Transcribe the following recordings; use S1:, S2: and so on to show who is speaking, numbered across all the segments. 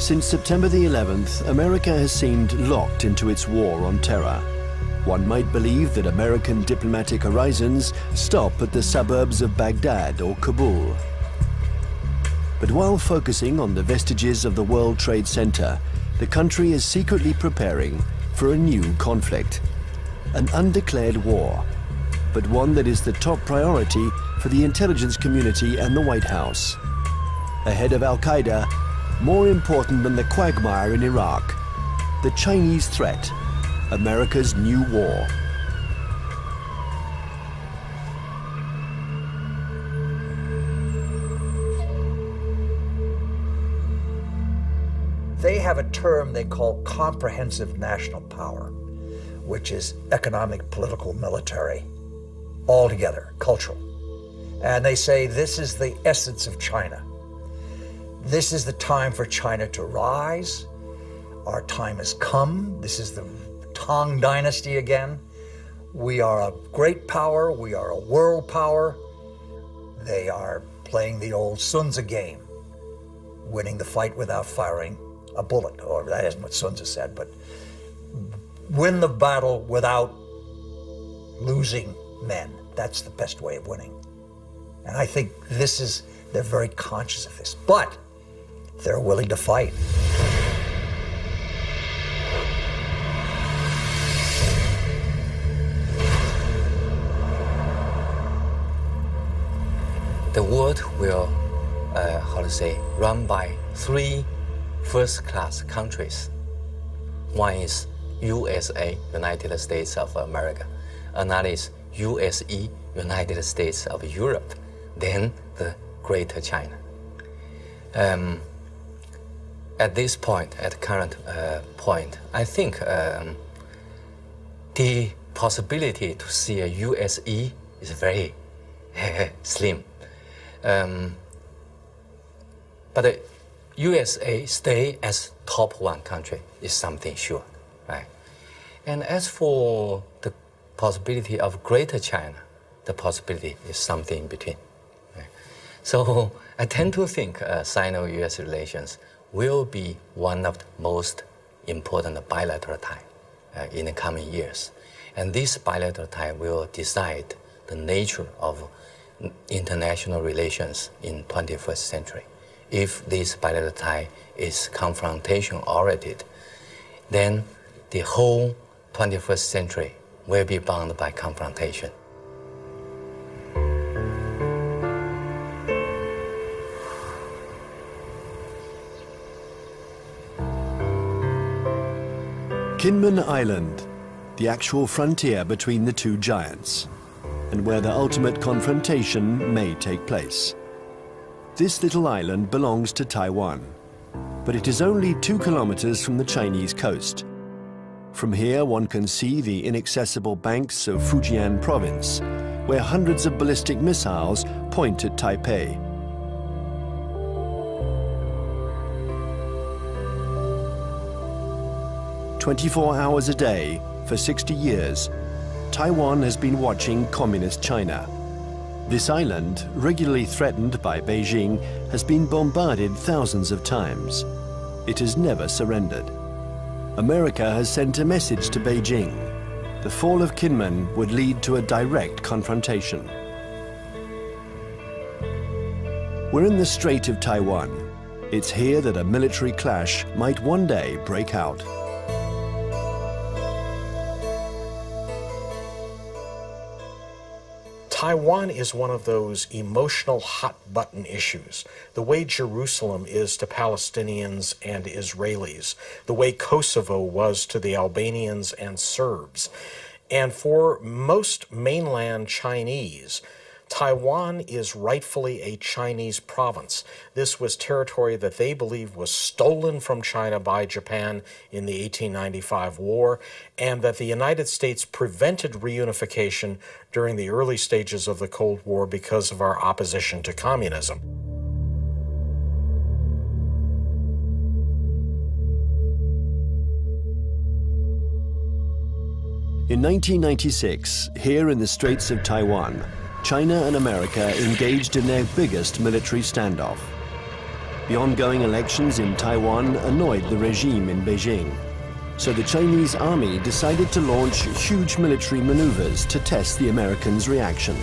S1: Since September the 11th, America has seemed locked into its war on terror. One might believe that American diplomatic horizons stop at the suburbs of Baghdad or Kabul. But while focusing on the vestiges of the World Trade Center, the country is secretly preparing for a new conflict, an undeclared war, but one that is the top priority for the intelligence community and the White House. Ahead of Al-Qaeda, more important than the quagmire in Iraq, the Chinese threat, America's new war.
S2: They have a term they call comprehensive national power, which is economic, political, military, all together, cultural. And they say this is the essence of China. This is the time for China to rise. Our time has come. This is the Tang Dynasty again. We are a great power. We are a world power. They are playing the old Sun Tzu game, winning the fight without firing a bullet, or that isn't what Sun Tzu said, but win the battle without losing men. That's the best way of winning. And I think they're very conscious of this, but they're willing to fight.
S3: The world will, run by three first-class countries. One is USA, United States of America. Another is USE, United States of Europe. Then the Greater China. At this point, at the current point, I think the possibility to see a USE is very slim. But the USA stay as top one country is something sure, right? And as for the possibility of Greater China, the possibility is something in between. Right? So I tend to think Sino-US relations will be one of the most important bilateral ties in the coming years. And this bilateral tie will decide the nature of international relations in 21st century. If this bilateral tie is confrontation-oriented, then the whole 21st century will be bound by confrontation.
S1: Kinmen Island, the actual frontier between the two giants, and where the ultimate confrontation may take place. This little island belongs to Taiwan, but it is only 2 kilometers from the Chinese coast. From here, one can see the inaccessible banks of Fujian province, where hundreds of ballistic missiles point at Taipei. "24 hours a day, for 60 years, Taiwan has been watching Communist China. This island, regularly threatened by Beijing, has been bombarded thousands of times. It has never surrendered. America has sent a message to Beijing. The fall of Kinmen would lead to a direct confrontation. We're in the Strait of Taiwan. It's here that a military clash might one day break out.
S4: Taiwan is one of those emotional hot-button issues, the way Jerusalem is to Palestinians and Israelis, the way Kosovo was to the Albanians and Serbs. And for most mainland Chinese, Taiwan is rightfully a Chinese province. This was territory that they believe was stolen from China by Japan in the 1895 war, and that the United States prevented reunification during the early stages of the Cold War because of our opposition to communism.
S1: In 1996, here in the Straits of Taiwan, China and America engaged in their biggest military standoff. The ongoing elections in Taiwan annoyed the regime in Beijing, so the Chinese army decided to launch huge military maneuvers to test the Americans' reaction.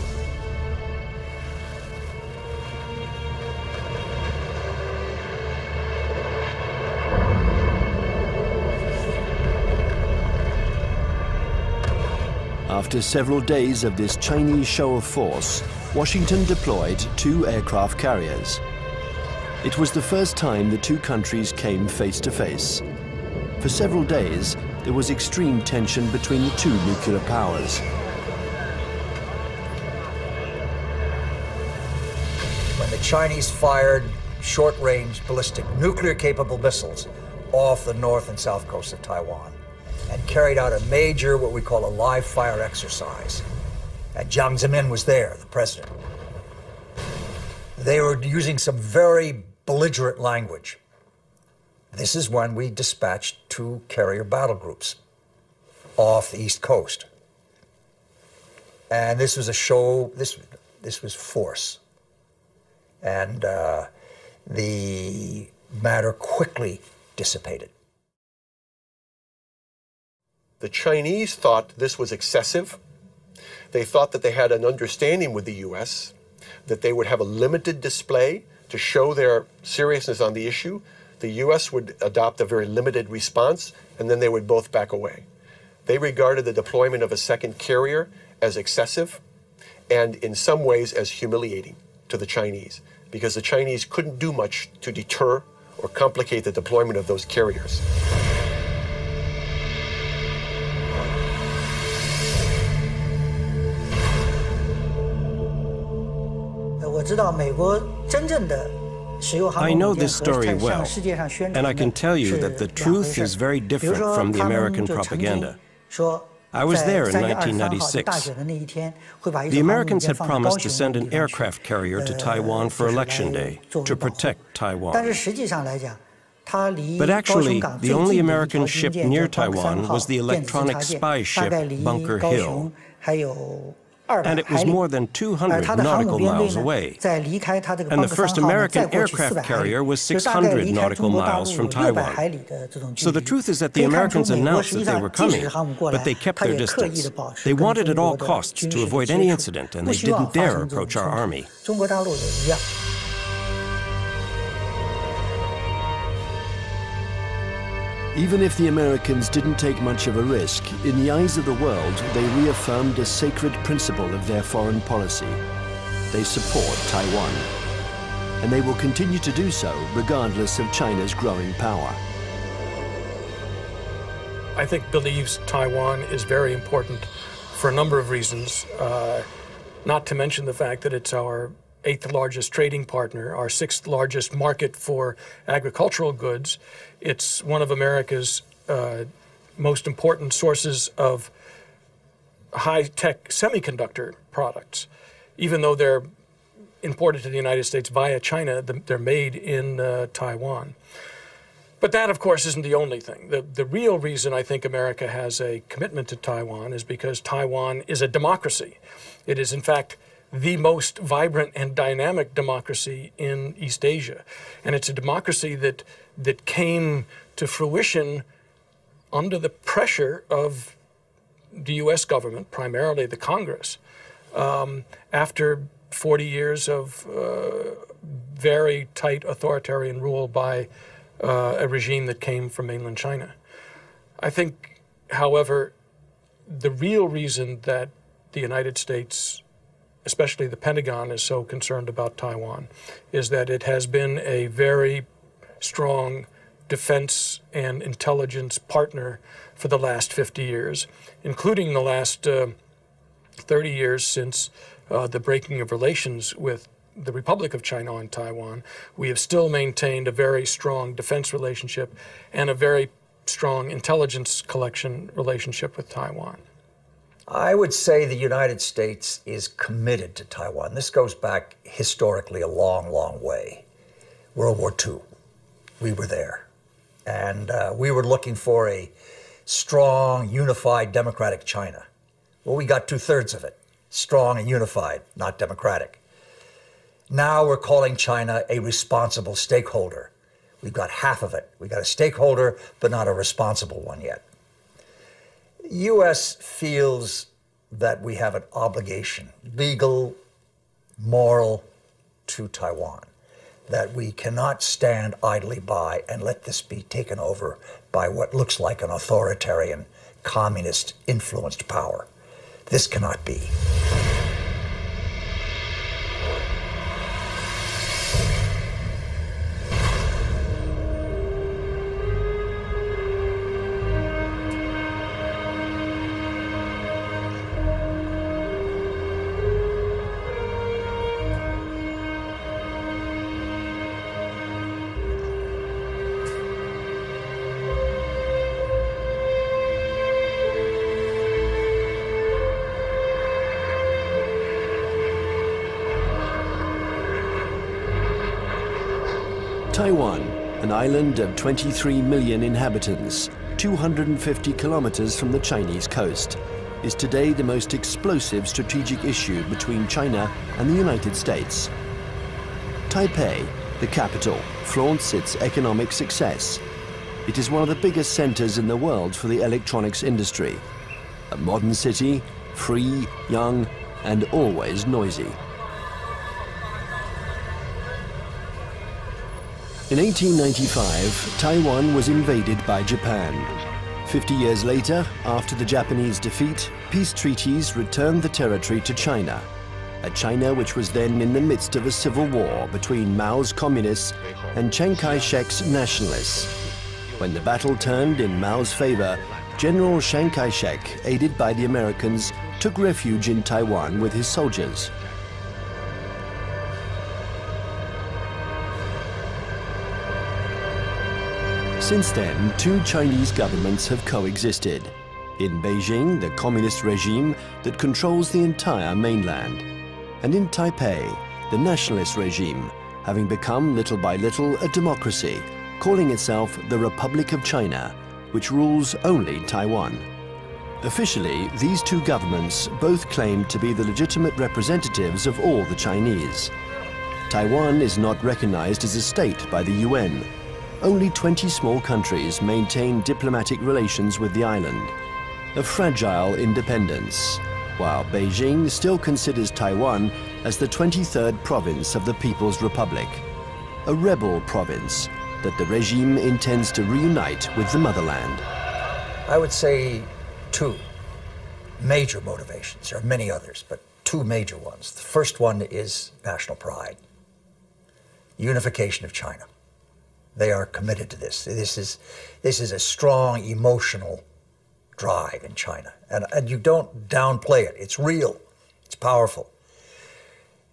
S1: After several days of this Chinese show of force, Washington deployed 2 aircraft carriers. It was the first time the two countries came face to face. For several days, there was extreme tension between the two nuclear powers.
S2: When the Chinese fired short-range ballistic nuclear-capable missiles off the north and south coast of Taiwan and carried out a major, what we call a live-fire exercise. And Jiang Zemin was there, the president. They were using some very belligerent language. This is when we dispatched 2 carrier battle groups off the East Coast. And this was a show, this was force. And the matter quickly dissipated.
S5: The Chinese thought this was excessive. They thought that they had an understanding with the U.S., that they would have a limited display to show their seriousness on the issue. The U.S. would adopt a very limited response, and then they would both back away. They regarded the deployment of a second carrier as excessive and in some ways as humiliating to the Chinese, because the Chinese couldn't do much to deter or complicate the deployment of those carriers.
S6: I know this story well, and I can tell you that the truth is very different from the American propaganda. I was there in 1996. The Americans had promised to send an aircraft carrier to Taiwan for Election Day to protect Taiwan. But actually, the only American ship near Taiwan was the electronic spy ship Bunker Hill, and it was more than 200 nautical miles away. And the first American aircraft carrier was 600 nautical miles from Taiwan. So the truth is that the Americans announced that they were coming, but they kept their distance. They wanted at all costs to avoid any incident, and they didn't dare approach our army.
S1: Even if the Americans didn't take much of a risk, in the eyes of the world, they reaffirmed a sacred principle of their foreign policy. They support Taiwan, and they will continue to do so regardless of China's growing power.
S7: I think believes Taiwan is very important for a number of reasons, not to mention the fact that it's our 8th largest trading partner, our 6th largest market for agricultural goods. It's one of America's most important sources of high-tech semiconductor products. Even though they're imported to the United States via China, they're made in Taiwan. But that, of course, isn't the only thing. The real reason I think America has a commitment to Taiwan is because Taiwan is a democracy. It is, in fact, the most vibrant and dynamic democracy in East Asia. And it's a democracy that came to fruition under the pressure of the U.S. government, primarily the Congress, after 40 years of very tight authoritarian rule by a regime that came from mainland China. I think, however, the real reason that the United States, especially the Pentagon, is so concerned about Taiwan is that it has been a very strong defense and intelligence partner for the last 50 years, including the last 30 years since the breaking of relations with the Republic of China on Taiwan. We have still maintained a very strong defense relationship and a very strong intelligence collection relationship with Taiwan.
S2: I would say the United States is committed to Taiwan. This goes back historically a long, long way. World War II, we were there. And we were looking for a strong, unified, democratic China. Well, we got 2/3 of it. Strong and unified, not democratic. Now we're calling China a responsible stakeholder. We've got half of it. We've got a stakeholder, but not a responsible one yet. The U.S. feels that we have an obligation, legal, moral, to Taiwan, that we cannot stand idly by and let this be taken over by what looks like an authoritarian, communist-influenced power. This cannot be.
S1: Taiwan, an island of 23 million inhabitants, 250 kilometers from the Chinese coast, is today the most explosive strategic issue between China and the United States. Taipei, the capital, flaunts its economic success. It is one of the biggest centers in the world for the electronics industry. A modern city, free, young, and always noisy. In 1895, Taiwan was invaded by Japan. 50 years later, after the Japanese defeat, peace treaties returned the territory to China, a China which was then in the midst of a civil war between Mao's communists and Chiang Kai-shek's nationalists. When the battle turned in Mao's favor, General Chiang Kai-shek, aided by the Americans, took refuge in Taiwan with his soldiers. Since then, two Chinese governments have coexisted. In Beijing, the communist regime that controls the entire mainland. And in Taipei, the nationalist regime, having become little by little a democracy, calling itself the Republic of China, which rules only Taiwan. Officially, these two governments both claim to be the legitimate representatives of all the Chinese. Taiwan is not recognized as a state by the UN. Only 20 small countries maintain diplomatic relations with the island. A fragile independence, while Beijing still considers Taiwan as the 23rd province of the People's Republic, a rebel province that the regime intends to reunite with the motherland.
S2: I would say two major motivations. There are many others, but two major ones. The first one is national pride, unification of China. They are committed to this. This is a strong emotional drive in China. And you don't downplay it. It's real. It's powerful.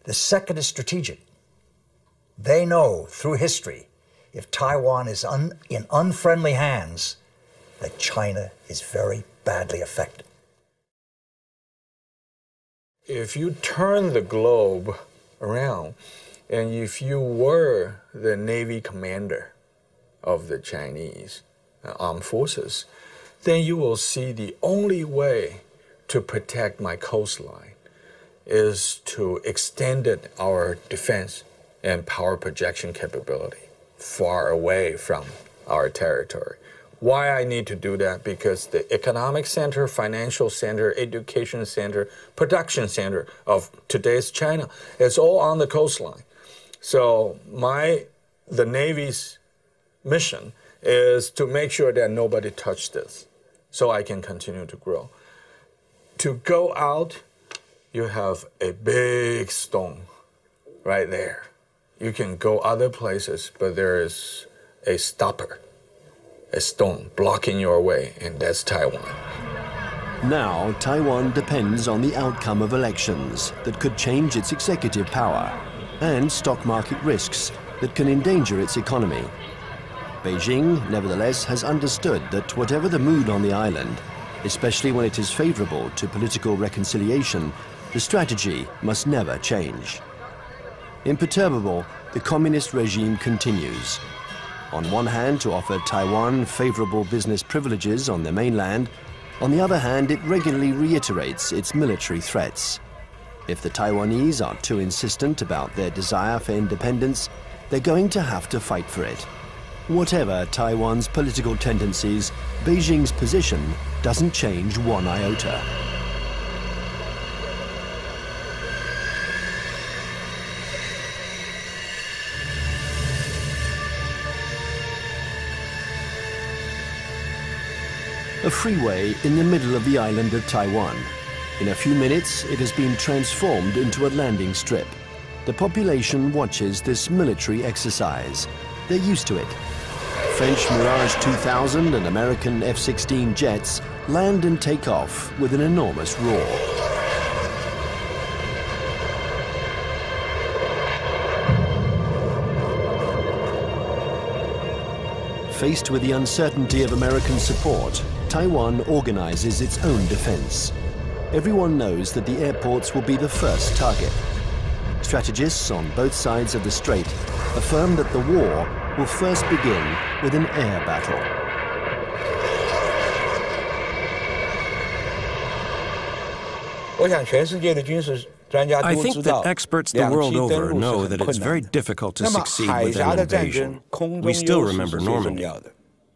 S2: The second is strategic. They know through history, if Taiwan is in unfriendly hands, that China is very badly affected.
S8: If you turn the globe around, and if you were the Navy commander of the Chinese armed forces, then you will see the only way to protect my coastline is to extend our defense and power projection capability far away from our territory. Why I need to do that? Because the economic center, financial center, education center, production center of today's China is all on the coastline. So the Navy's mission is to make sure that nobody touched this so I can continue to grow. To go out, you have a big stone right there. You can go other places, but there is a stopper, a stone blocking your way, and that's Taiwan.
S1: Now, Taiwan depends on the outcome of elections that could change its executive power and stock market risks that can endanger its economy. Beijing, nevertheless, has understood that whatever the mood on the island, especially when it is favorable to political reconciliation, the strategy must never change. Imperturbable, the communist regime continues. On one hand, to offer Taiwan favorable business privileges on the mainland. On the other hand, it regularly reiterates its military threats. If the Taiwanese are too insistent about their desire for independence, they're going to have to fight for it. Whatever Taiwan's political tendencies, Beijing's position doesn't change one iota. A freeway in the middle of the island of Taiwan. In a few minutes, it has been transformed into a landing strip. The population watches this military exercise. They're used to it. French Mirage 2000 and American F-16 jets land and take off with an enormous roar. Faced with the uncertainty of American support, Taiwan organizes its own defense. Everyone knows that the airports will be the first target. Strategists on both sides of the strait affirm that the war will first begin with an air battle.
S6: I think that experts the world over know that it's very difficult to succeed with an invasion. We still remember Normandy.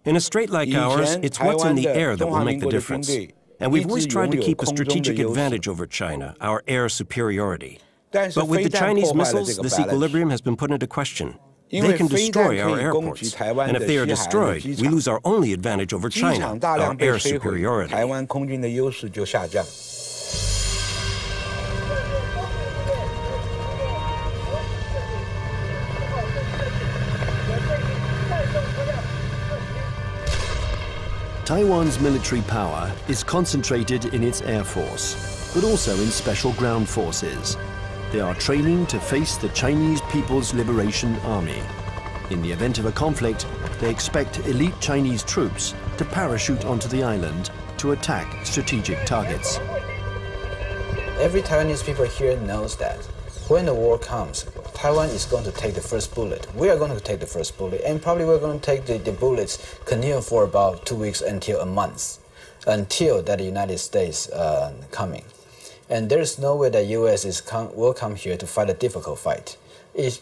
S6: In a strait like ours, it's what's in the air that will make the difference. And we've always tried to keep a strategic advantage over China, our air superiority. But with the Chinese missiles, this equilibrium has been put into question. They can destroy our airports, and if they are destroyed, we lose our only advantage over China, our air superiority.
S1: Taiwan's military power is concentrated in its air force, but also in special ground forces. They are training to face the Chinese People's Liberation Army. In the event of a conflict, they expect elite Chinese troops to parachute onto the island to attack strategic targets.
S9: Every Taiwanese people here knows that when the war comes, Taiwan is going to take the first bullet. We are going to take the first bullet, and probably we're going to take the bullets continue for about 2 weeks until a month, until that the United States coming. And there's no way that U.S. will come here to fight a difficult fight. If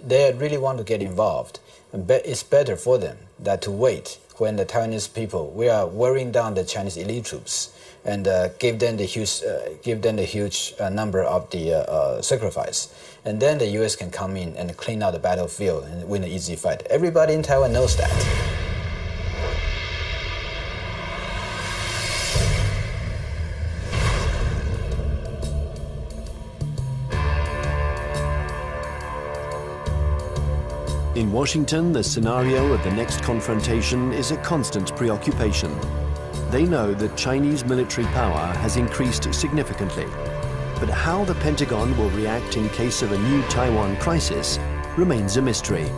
S9: they really want to get involved, it's better for them that to wait when the Taiwanese people, we are wearing down the Chinese elite troops and give them the huge number of the sacrifice. And then the U.S. can come in and clean out the battlefield and win an easy fight. Everybody in Taiwan knows that.
S1: In Washington, the scenario of the next confrontation is a constant preoccupation. They know that Chinese military power has increased significantly, but how the Pentagon will react in case of a new Taiwan crisis remains a mystery.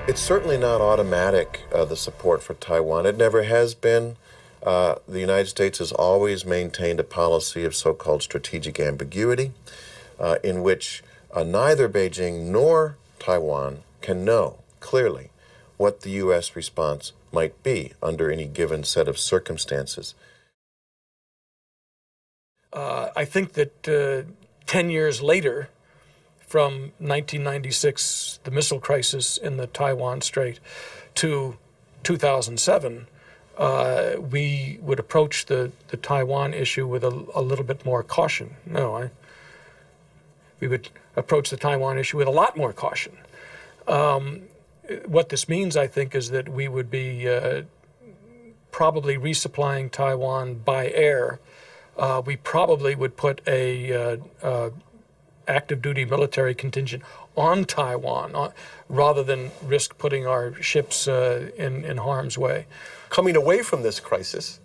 S5: It's certainly not automatic, the support for Taiwan. It never has been. The United States has always maintained a policy of so-called strategic ambiguity, in which neither Beijing nor Taiwan can know clearly what the U.S. response might be under any given set of circumstances.
S7: I think that 10 years later, from 1996, the missile crisis in the Taiwan Strait, to 2007, we would approach the Taiwan issue with a little bit more caution. We would approach the Taiwan issue with a lot more caution. What this means, I think, is that we would be probably resupplying Taiwan by air. We probably would put a active duty military contingent on Taiwan rather than risk putting our ships in harm's way.
S5: Coming away from this crisis,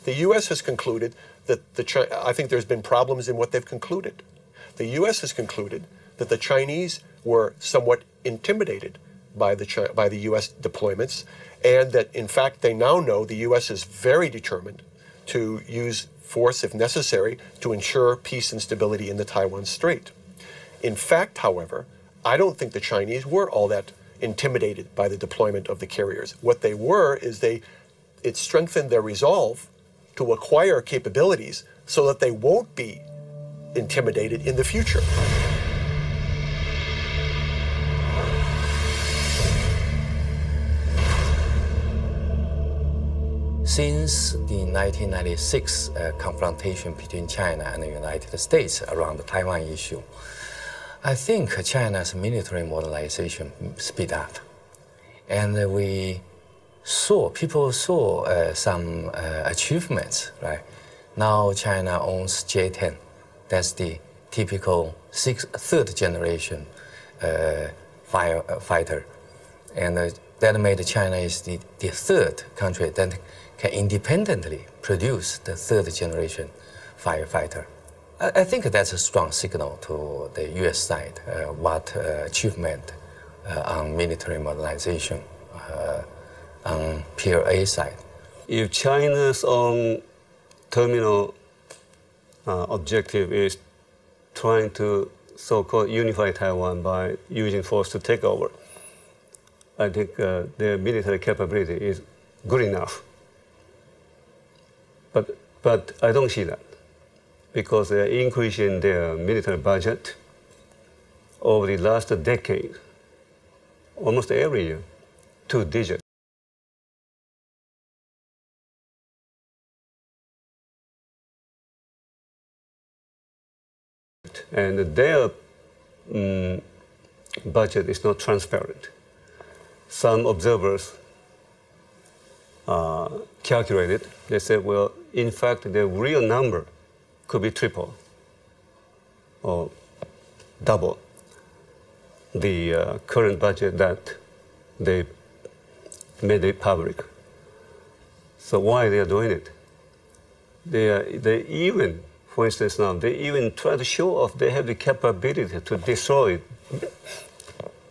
S5: the U.S. has concluded that I think there's been problems in what they've concluded. The U.S. has concluded that the Chinese were somewhat intimidated by the U.S. deployments, and that in fact they now know the U.S. is very determined to use force if necessary to ensure peace and stability in the Taiwan Strait. In fact, however, I don't think the Chinese were all that intimidated by the deployment of the carriers. What they were is it strengthened their resolve to acquire capabilities so that they won't be intimidated in the future.
S3: Since the 1996 confrontation between China and the United States around the Taiwan issue, I think China's military modernization speed up. And people saw some achievements, right? Now China owns J-10. That's the typical third generation fighter. And that made China is the third country that can independently produce the third generation firefighter. I think that's a strong signal to the US side, what achievement on military modernization on PLA side.
S10: If China's own terminal objective is trying to so-called unify Taiwan by using force to take over, I think their military capability is good enough. But I don't see that, because they're increasing their military budget over the last decade, almost every year, 2 digits. And their budget is not transparent. Some observers calculated, they said, well, in fact, the real number could be triple or double the current budget that they made it public. So why they are doing it? They even, for instance now, they even try to show off they have the capability to destroy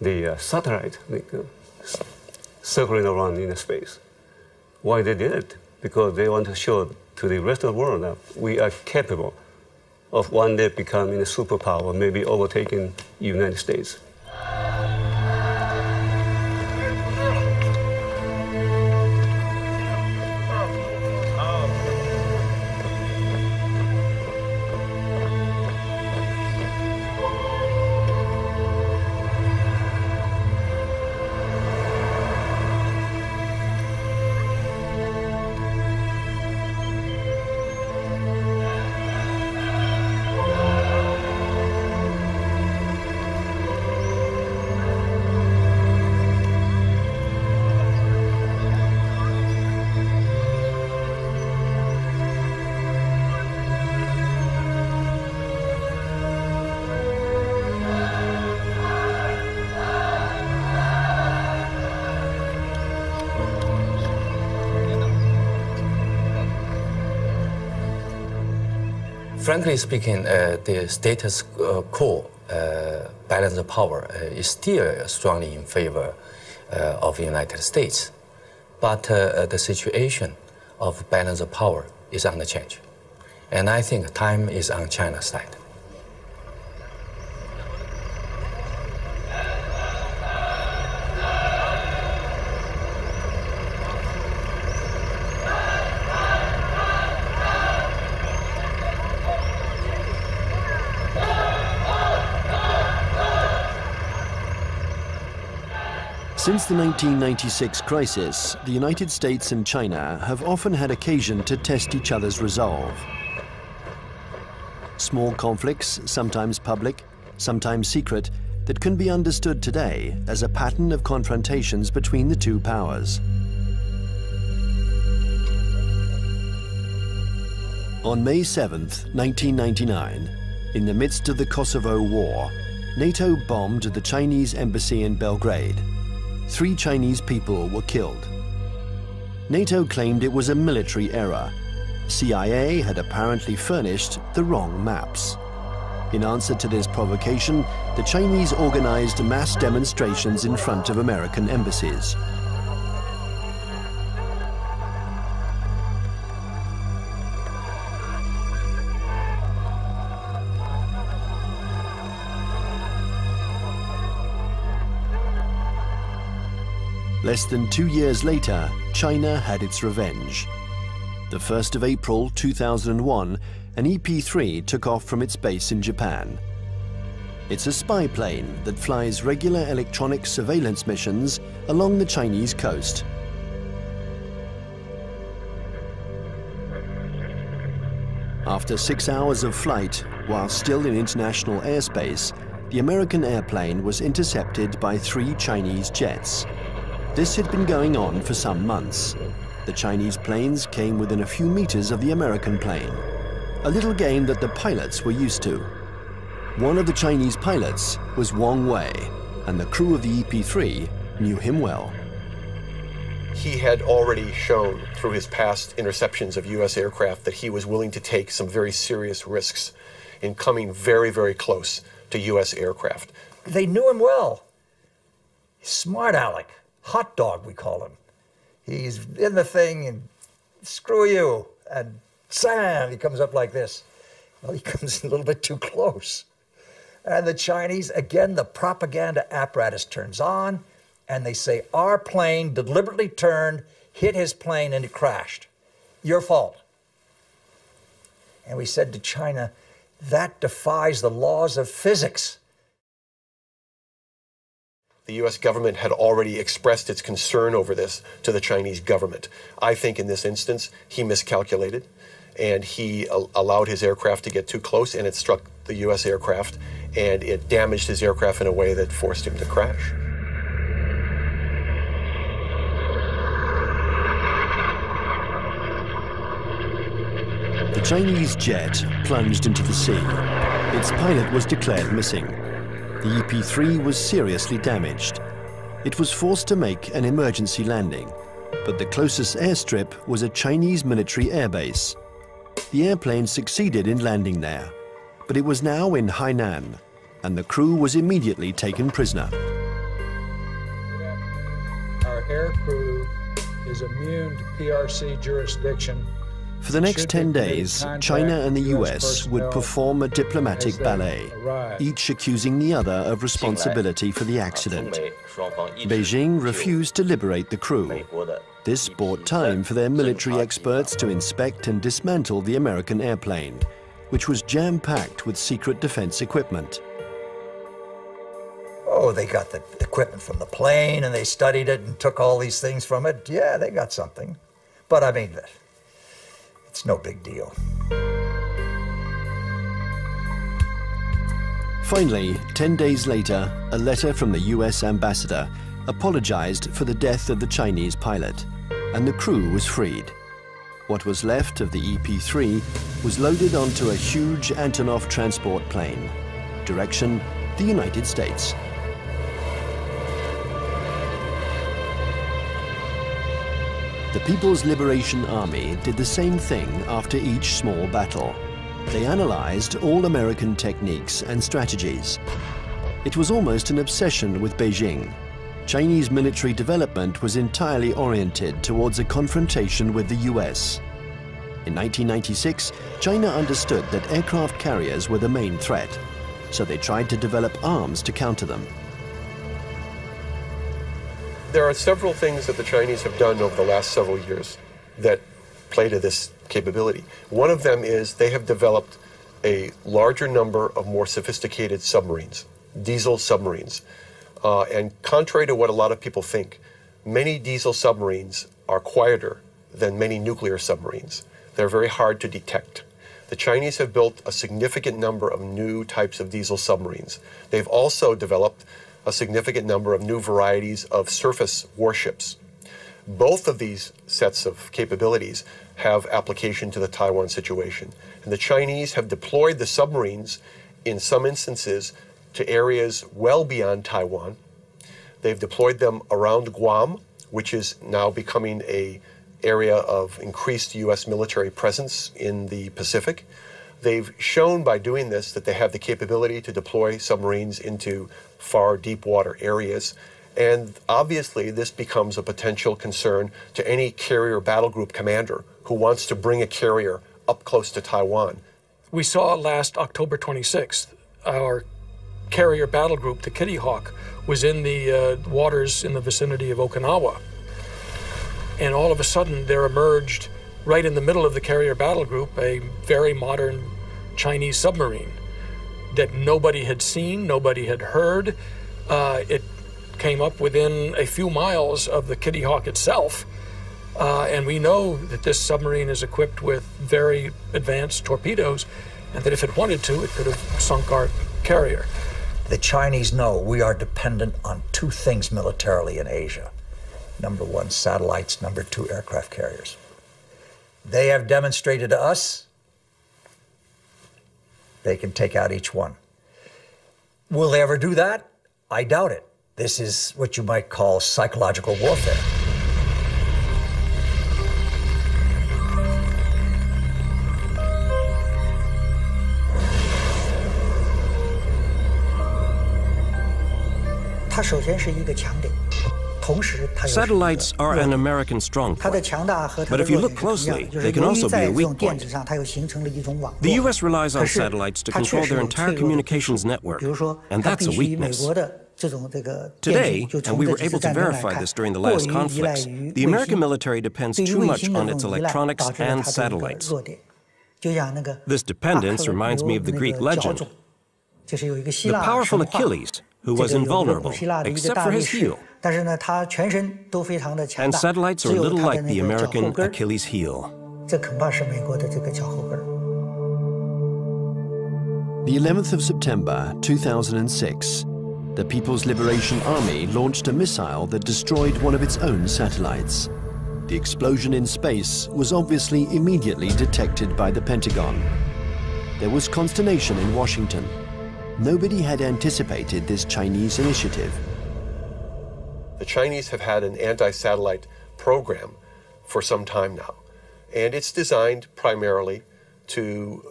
S10: the satellite circling around in space. Why they did it? Because they want to show to the rest of the world that we are capable of one day becoming a superpower, maybe overtaking the United States.
S3: Frankly speaking, the status quo balance of power is still strongly in favor of the United States. But the situation of balance of power is on the change. And I think time is on China's side.
S1: Since the 1996 crisis, the United States and China have often had occasion to test each other's resolve. Small conflicts, sometimes public, sometimes secret, that can be understood today as a pattern of confrontations between the two powers. On May 7th, 1999, in the midst of the Kosovo War, NATO bombed the Chinese embassy in Belgrade. 3 Chinese people were killed. NATO claimed it was a military error. CIA had apparently furnished the wrong maps. In answer to this provocation, the Chinese organized mass demonstrations in front of American embassies. Less than 2 years later, China had its revenge. The 1st of April 2001, an EP-3 took off from its base in Japan. It's a spy plane that flies regular electronic surveillance missions along the Chinese coast. After 6 hours of flight, while still in international airspace, the American airplane was intercepted by 3 Chinese jets. This had been going on for some months. The Chinese planes came within a few meters of the American plane, a little game that the pilots were used to. One of the Chinese pilots was Wang Wei, and the crew of the EP-3 knew him well.
S5: He had already shown through his past interceptions of U.S. aircraft that he was willing to take some very serious risks in coming very, very close to U.S. aircraft.
S2: They knew him well. Smart Alec, hot dog we call him. He's in the thing and screw you, and Sam, he comes up like this. Well, he comes a little bit too close. And the Chinese, again, the propaganda apparatus turns on, and they say, our plane deliberately turned, hit his plane, and it crashed. Your fault. And we said to China, that defies the laws of physics.
S5: The U.S. government had already expressed its concern over this to the Chinese government. I think in this instance, he miscalculated, and he allowed his aircraft to get too close, and it struck the U.S. aircraft, and it damaged his aircraft in a way that forced him to crash.
S1: The Chinese jet plunged into the sea. Its pilot was declared missing. The EP-3 was seriously damaged. It was forced to make an emergency landing, but the closest airstrip was a Chinese military airbase. The airplane succeeded in landing there, but it was now in Hainan, and the crew was immediately taken prisoner.
S11: Our air crew is immune to PRC jurisdiction.
S1: For the next 10 days, China and the US would perform a diplomatic ballet, each accusing the other of responsibility for the accident. Beijing refused to liberate the crew. This bought time for their military experts to inspect and dismantle the American airplane, which was jam-packed with secret defense equipment.
S2: Oh, they got the equipment from the plane, and they studied it and took all these things from it. Yeah, they got something. But I mean, it's no big deal.
S1: Finally, 10 days later, a letter from the US ambassador apologized for the death of the Chinese pilot, and the crew was freed. What was left of the EP-3 was loaded onto a huge Antonov transport plane. Direction, the United States. The People's Liberation Army did the same thing after each small battle. They analyzed all American techniques and strategies. It was almost an obsession with Beijing. Chinese military development was entirely oriented towards a confrontation with the US. In 1996, China understood that aircraft carriers were the main threat, so they tried to develop arms to counter them.
S5: There are several things that the Chinese have done over the last several years that play to this capability. One of them is they have developed a larger number of more sophisticated submarines, diesel submarines. And contrary to what a lot of people think, many diesel submarines are quieter than many nuclear submarines. They're very hard to detect. The Chinese have built a significant number of new types of diesel submarines. They've also developed a significant number of new varieties of surface warships. Both of these sets of capabilities have application to the Taiwan situation. And the Chinese have deployed the submarines in some instances to areas well beyond Taiwan. They've deployed them around Guam, which is now becoming an area of increased U.S. military presence in the Pacific. They've shown by doing this that they have the capability to deploy submarines into far deep water areas. And obviously, this becomes a potential concern to any carrier battle group commander who wants to bring a carrier up close to Taiwan.
S7: We saw last October 26th, our carrier battle group, the Kitty Hawk, was in the waters in the vicinity of Okinawa. And all of a sudden, there emerged right in the middle of the carrier battle group, a very modern Chinese submarine that nobody had seen, nobody had heard. It came up within a few miles of the Kitty Hawk itself. And we know that this submarine is equipped with very advanced torpedoes, and that if it wanted to, it could have sunk our carrier.
S2: The Chinese know we are dependent on two things militarily in Asia. Number one, satellites. Number two, aircraft carriers. They have demonstrated to us they can take out each one. Will they ever do that? I doubt it. This is what you might call psychological warfare.
S6: Satellites are an American strong point. But if you look closely, they can also be a weak point. The U.S. relies on satellites to control their entire communications network, and that's a weakness. Today, and we were able to verify this during the last conflicts, the American military depends too much on its electronics and satellites. This dependence reminds me of the Greek legend. The powerful Achilles, who was invulnerable, except for his heel. And satellites are a little like the American Achilles heel.
S1: The 11th of September 2006, the People's Liberation Army launched a missile that destroyed one of its own satellites. The explosion in space was obviously immediately detected by the Pentagon. There was consternation in Washington. Nobody had anticipated this Chinese initiative.
S5: The Chinese have had an anti-satellite program for some time now, and it's designed primarily to,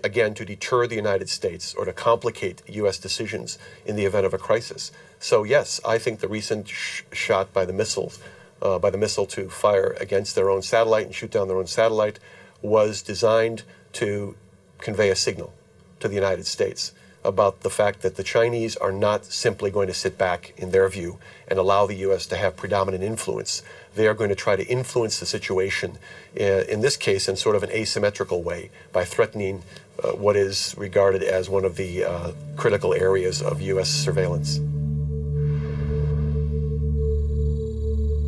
S5: again, to deter the United States or to complicate U.S. decisions in the event of a crisis. So yes, I think the recent shot by the missile to fire against their own satellite and shoot down their own satellite was designed to convey a signal to the United States about the fact that the Chinese are not simply going to sit back, in their view, and allow the U.S. to have predominant influence. They are going to try to influence the situation, in this case, in sort of an asymmetrical way, by threatening what is regarded as one of the critical areas of U.S. surveillance.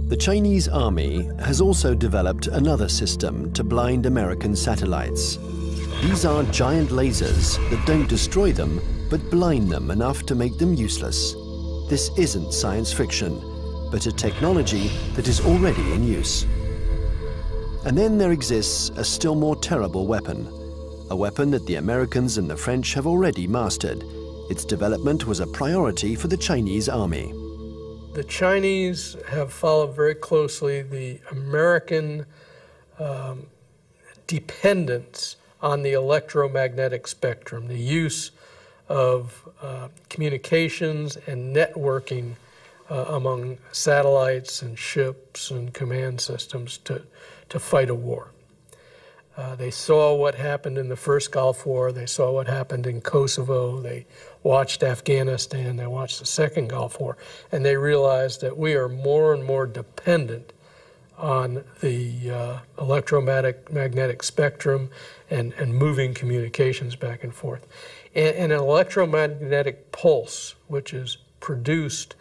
S1: The Chinese army has also developed another system to blind American satellites. These are giant lasers that don't destroy them, but blind them enough to make them useless. This isn't science fiction, but a technology that is already in use. And then there exists a still more terrible weapon, a weapon that the Americans and the French have already mastered. Its development was a priority for the Chinese army.
S7: The Chinese have followed very closely the American dependence on the electromagnetic spectrum, the use of communications and networking among satellites and ships and command systems to fight a war. They saw what happened in the first Gulf War, they saw what happened in Kosovo, they watched Afghanistan, they watched the second Gulf War, and they realized that we are more and more dependent on the electromagnetic spectrum and moving communications back and forth. And an electromagnetic pulse, which is produced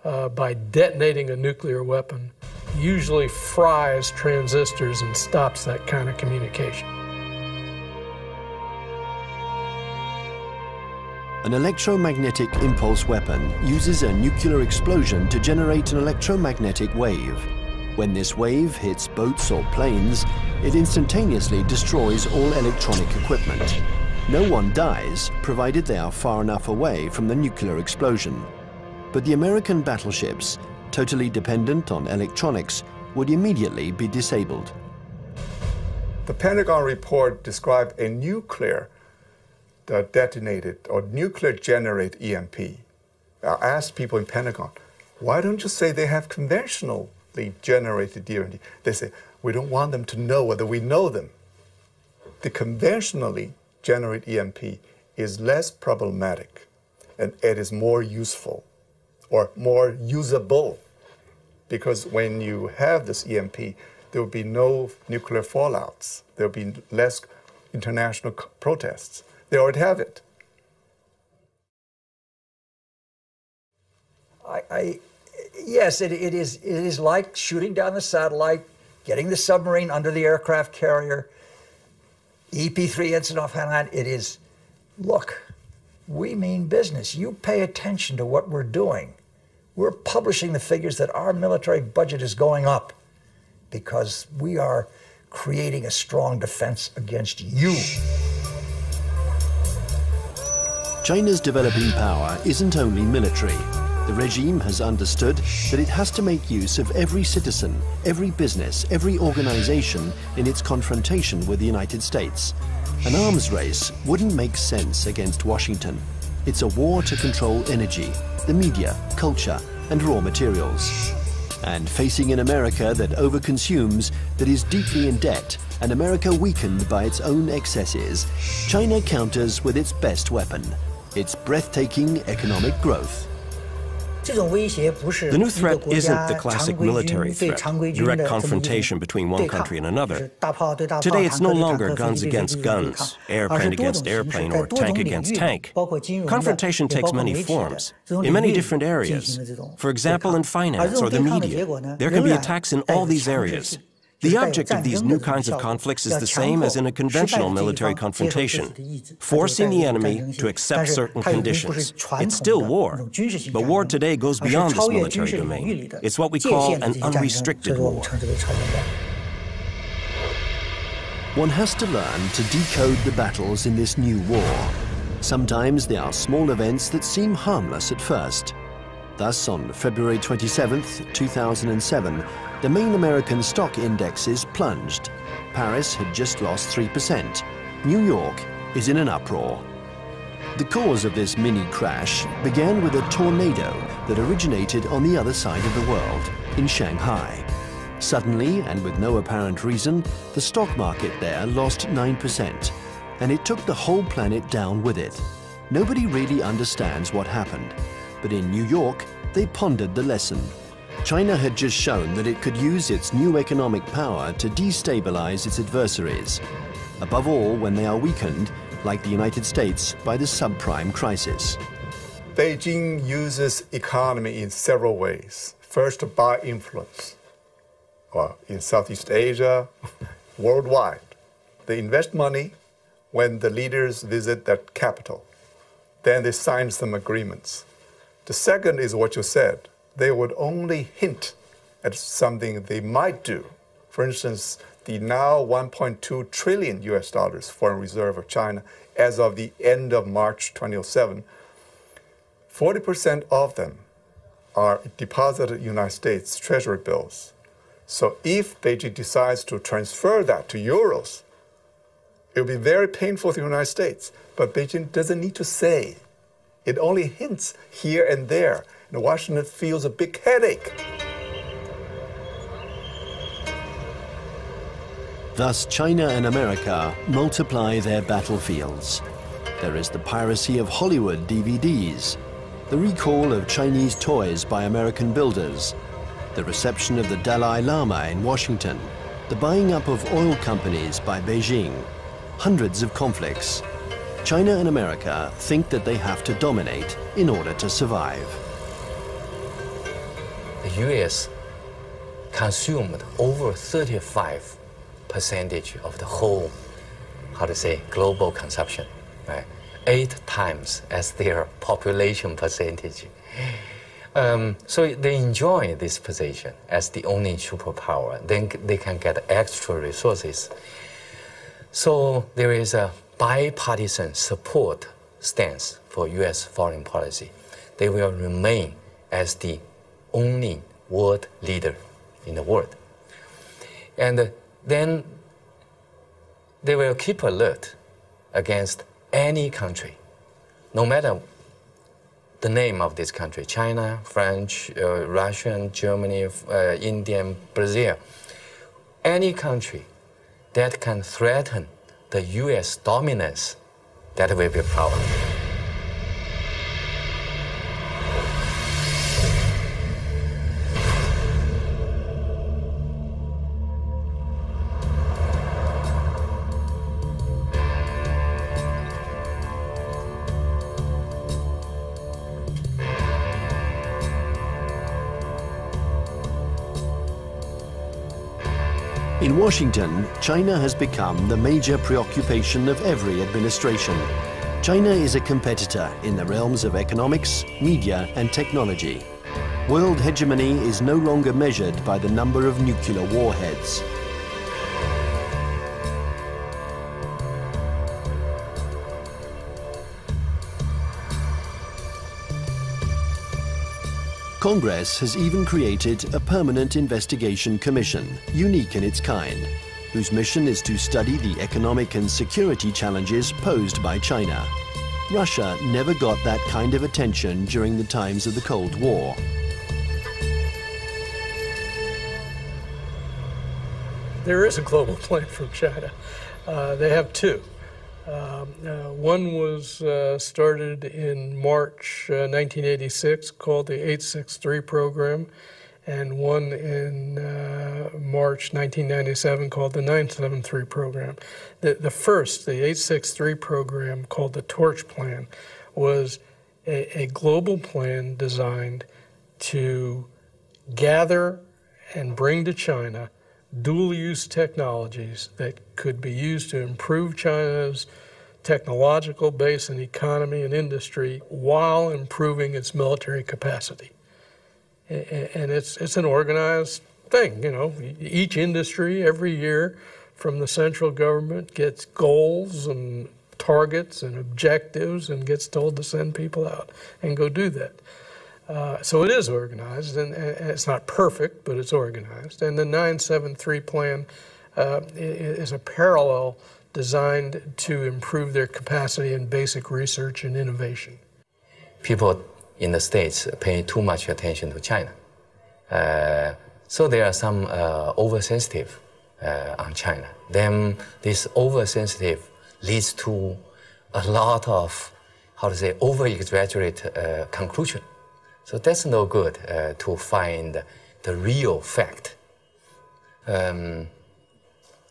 S7: by detonating a nuclear weapon, usually fries transistors and stops that kind of communication.
S1: An electromagnetic impulse weapon uses a nuclear explosion to generate an electromagnetic wave. When this wave hits boats or planes, it instantaneously destroys all electronic equipment. No one dies, provided they are far enough away from the nuclear explosion. But the American battleships, totally dependent on electronics, would immediately be disabled.
S12: The Pentagon report described a nuclear detonated or nuclear generated EMP. I asked people in Pentagon, why don't you say they have conventionally generated EMP? They say, we don't want them to know whether we know them. The conventionally generated EMP is less problematic and it is more useful or more usable, because when you have this EMP, there will be no nuclear fallouts. There will be less international protests. They already have it.
S2: Yes, it is like shooting down the satellite, getting the submarine under the aircraft carrier, EP-3 incident off Hainan. It is, look, we mean business. You pay attention to what we're doing. We're publishing the figures that our military budget is going up because we are creating a strong defense against you.
S1: China's developing power isn't only military. The regime has understood that it has to make use of every citizen, every business, every organization in its confrontation with the United States. An arms race wouldn't make sense against Washington. It's a war to control energy, the media, culture, and raw materials. And facing an America that overconsumes, that is deeply in debt, an America weakened by its own excesses, China counters with its best weapon, its breathtaking economic growth.
S6: The new threat isn't the classic military threat, direct confrontation between one country and another. Today, it's no longer guns against guns, airplane against airplane, or tank against tank. Confrontation takes many forms, in many different areas. For example, in finance or the media, there can be attacks in all these areas. The object of these new kinds of conflicts is the same as in a conventional military confrontation, forcing the enemy to accept certain conditions. It's still war, but war today goes beyond this military domain. It's what we call an unrestricted war.
S1: One has to learn to decode the battles in this new war. Sometimes they are small events that seem harmless at first. Thus, on February 27, 2007, the main American stock indexes plunged. Paris had just lost 3%. New York is in an uproar. The cause of this mini crash began with a tornado that originated on the other side of the world, in Shanghai. Suddenly, and with no apparent reason, the stock market there lost 9%, and it took the whole planet down with it. Nobody really understands what happened, but in New York, they pondered the lesson. China had just shown that it could use its new economic power to destabilize its adversaries, above all when they are weakened, like the United States, by the subprime crisis.
S12: Beijing uses economy in several ways. First, by influence. In Southeast Asia, worldwide. They invest money when the leaders visit that capital. Then they sign some agreements. The second is what you said. They would only hint at something they might do. For instance, the now $1.2 trillion US foreign reserve of China as of the end of March 2007, 40% of them are deposited in United States Treasury bills. So if Beijing decides to transfer that to euros, it will be very painful for the United States. But Beijing doesn't need to say. It only hints here and there. And Washington feels a big headache.
S1: Thus, China and America multiply their battlefields. There is the piracy of Hollywood DVDs, the recall of Chinese toys by American builders, the reception of the Dalai Lama in Washington, the buying up of oil companies by Beijing, hundreds of conflicts. China and America think that they have to dominate in order to survive.
S3: The U.S. consumed over 35% of the whole, global consumption, right? 8 times as their population percentage. So they enjoy this position as the only superpower. Then they can get extra resources. So there is a bipartisan support stance for U.S. foreign policy. They will remain as the only world leader in the world. And then they will keep alert against any country, no matter the name of this country, China, French, Russian, Germany, India, Brazil, any country that can threaten the U.S. dominance, that will be a problem.
S1: Washington, China has become the major preoccupation of every administration. China is a competitor in the realms of economics, media, and technology. World hegemony is no longer measured by the number of nuclear warheads. Congress has even created a permanent investigation commission, unique in its kind, whose mission is to study the economic and security challenges posed by China. Russia never got that kind of attention during the times of the Cold War.
S7: There is a global plan from China. They have two. One was started in March 1986, called the 863 program, and one in March 1997 called the 973 program. The first, the 863 program, called the Torch Plan, was a global plan designed to gather and bring to China dual-use technologies that could be used to improve China's technological base and economy and industry while improving its military capacity. And it's an organized thing, you know. Each industry every year from the central government gets goals and targets and objectives and gets told to send people out and go do that. So it is organized, and it's not perfect, but it's organized. And the 973 plan is a parallel designed to improve their capacity in basic research and innovation.
S3: People in the States pay too much attention to China. So there are some oversensitive on China. Then this oversensitive leads to a lot of, over-exaggerate conclusion. So that's no good to find the real fact.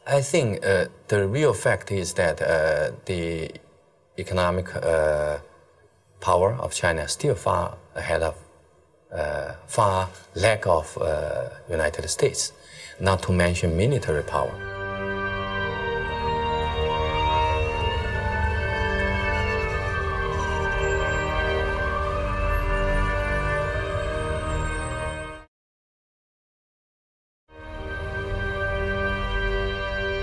S3: I think the real fact is that the economic power of China is still far ahead of, far lack of United States, not to mention military power.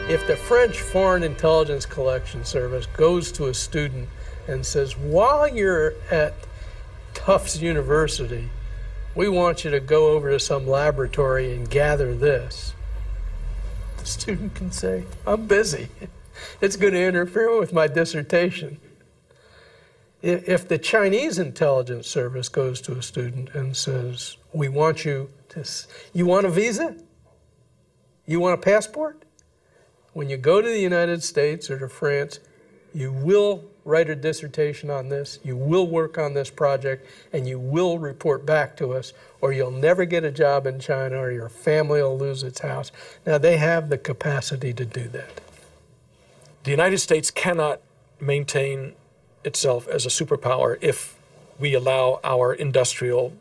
S7: If the French Foreign Intelligence Collection Service goes to a student and says, while you're at Tufts University, we want you to go over to some laboratory and gather this, the student can say, I'm busy. It's going to interfere with my dissertation. If the Chinese intelligence service goes to a student and says, we want you to, you want a visa? You want a passport? When you go to the United States or to France, you will write a dissertation on this, you will work on this project, and you will report back to us, or you'll never get a job in China, or your family will lose its house. Now, they have the capacity to do that. The United States cannot maintain itself as a superpower if we allow our industrial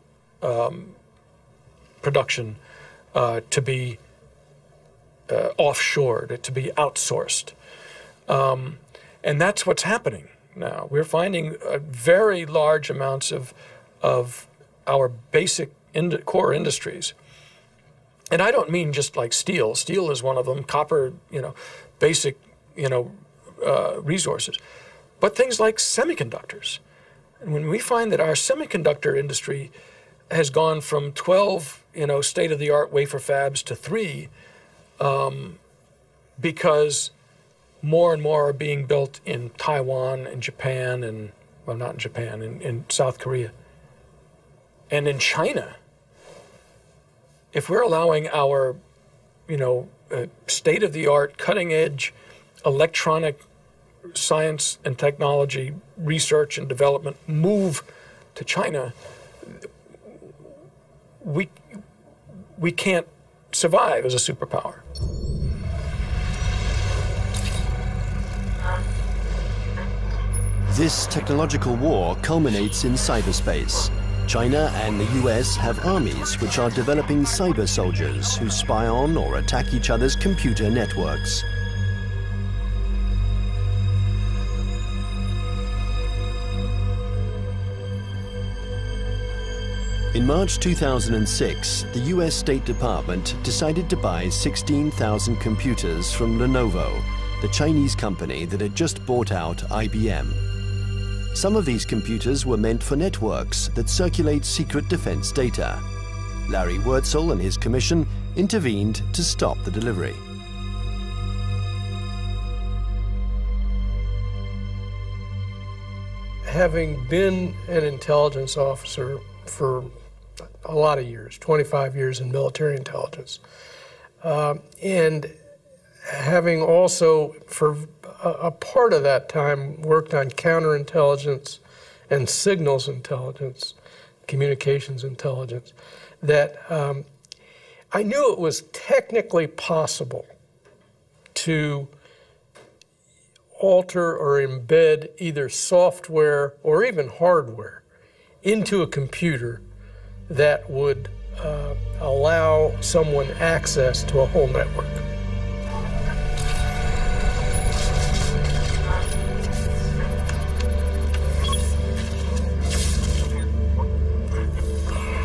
S7: production to be offshored, to be outsourced. And that's what's happening now. We're finding very large amounts of our basic core industries. And I don't mean just like steel. Steel is one of them, copper, basic, resources. But things like semiconductors. And when we find that our semiconductor industry has gone from 12, state-of-the-art wafer fabs to 3, because more and more are being built in Taiwan and Japan and, well, not in Japan, in South Korea. And in China, if we're allowing our, state-of-the-art, cutting-edge electronic science and technology research and development move to China, we can't survive as a superpower.
S1: This technological war culminates in cyberspace. China and the US have armies which are developing cyber soldiers who spy on or attack each other's computer networks. In March 2006, the US State Department decided to buy 16,000 computers from Lenovo, the Chinese company that had just bought out IBM. Some of these computers were meant for networks that circulate secret defense data. Larry Wurtzel and his commission intervened to stop the delivery.
S7: Having been an intelligence officer for a lot of years, 25 years in military intelligence, and having also for a part of that time worked on counterintelligence and signals intelligence, communications intelligence, that I knew it was technically possible to alter or embed either software or even hardware into a computer that would allow someone access to a whole network.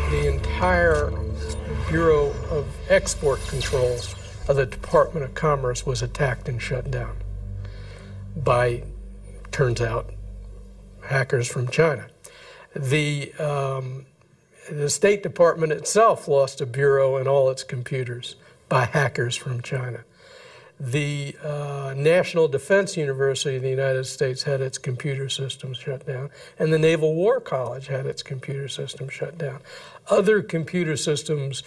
S7: The entire Bureau of Export Controls of the Department of Commerce was attacked and shut down by, turns out, hackers from China. The State Department itself lost a bureau and all its computers by hackers from China. The National Defense University of the United States had its computer systems shut down, and the Naval War College had its computer system shut down. Other computer systems,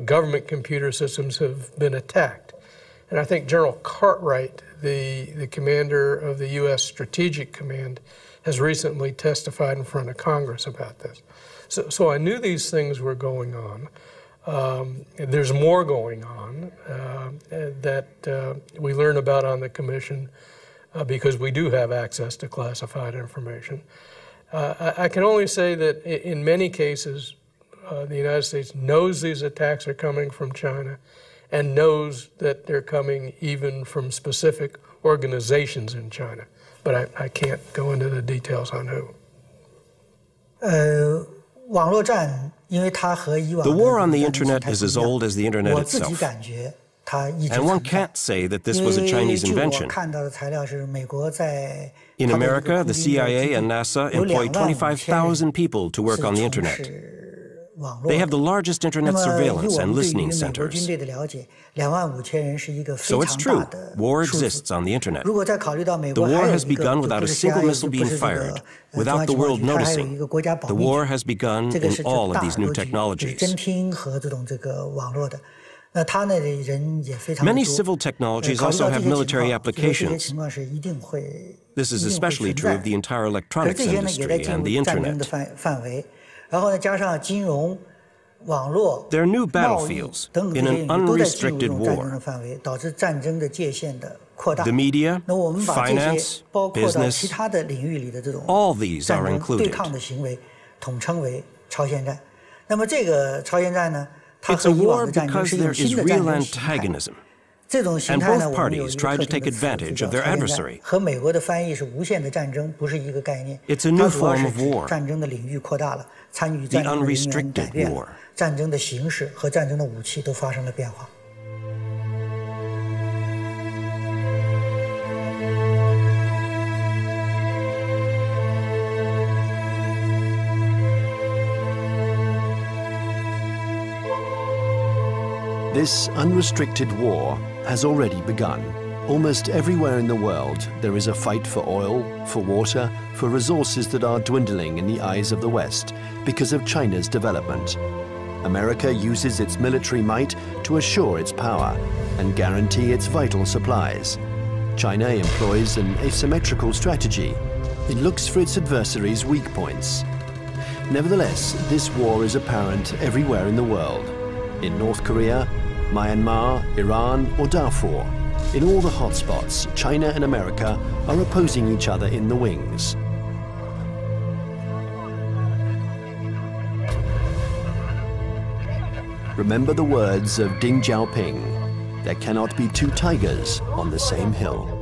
S7: government computer systems, have been attacked. And I think General Cartwright, the commander of the U.S. Strategic Command, has recently testified in front of Congress about this. So I knew these things were going on. There's more going on that we learn about on the Commission because we do have access to classified information. I can only say that in many cases, the United States knows these attacks are coming from China and knows that they're coming even from specific organizations in China. But I can't go into the details on who.
S6: The war on the internet is as old as the internet itself. And one can't say that this was a Chinese invention. In America, the CIA and NASA employ 25,000 people to work on the internet. They have the largest internet surveillance and listening centers. So it's true, war exists on the internet. The war has begun without a single missile being fired, without the world noticing. The war has begun in all of these new technologies. Many civil technologies also have military applications. This is especially true of the entire electronics industry and the internet. They're new battlefields in an unrestricted war. The media, finance, business, all these are included. It's a war because there is real antagonism, and both parties try to take advantage of their adversary. It's a new form of war, the unrestricted war.
S1: This unrestricted war has already begun. Almost everywhere in the world, there is a fight for oil, for water, for resources that are dwindling in the eyes of the West because of China's development. America uses its military might to assure its power and guarantee its vital supplies. China employs an asymmetrical strategy. It looks for its adversaries' weak points. Nevertheless, this war is apparent everywhere in the world. In North Korea, Myanmar, Iran, or Darfur, in all the hotspots, China and America are opposing each other in the wings. remember the words of Deng Xiaoping: there cannot be two tigers on the same hill.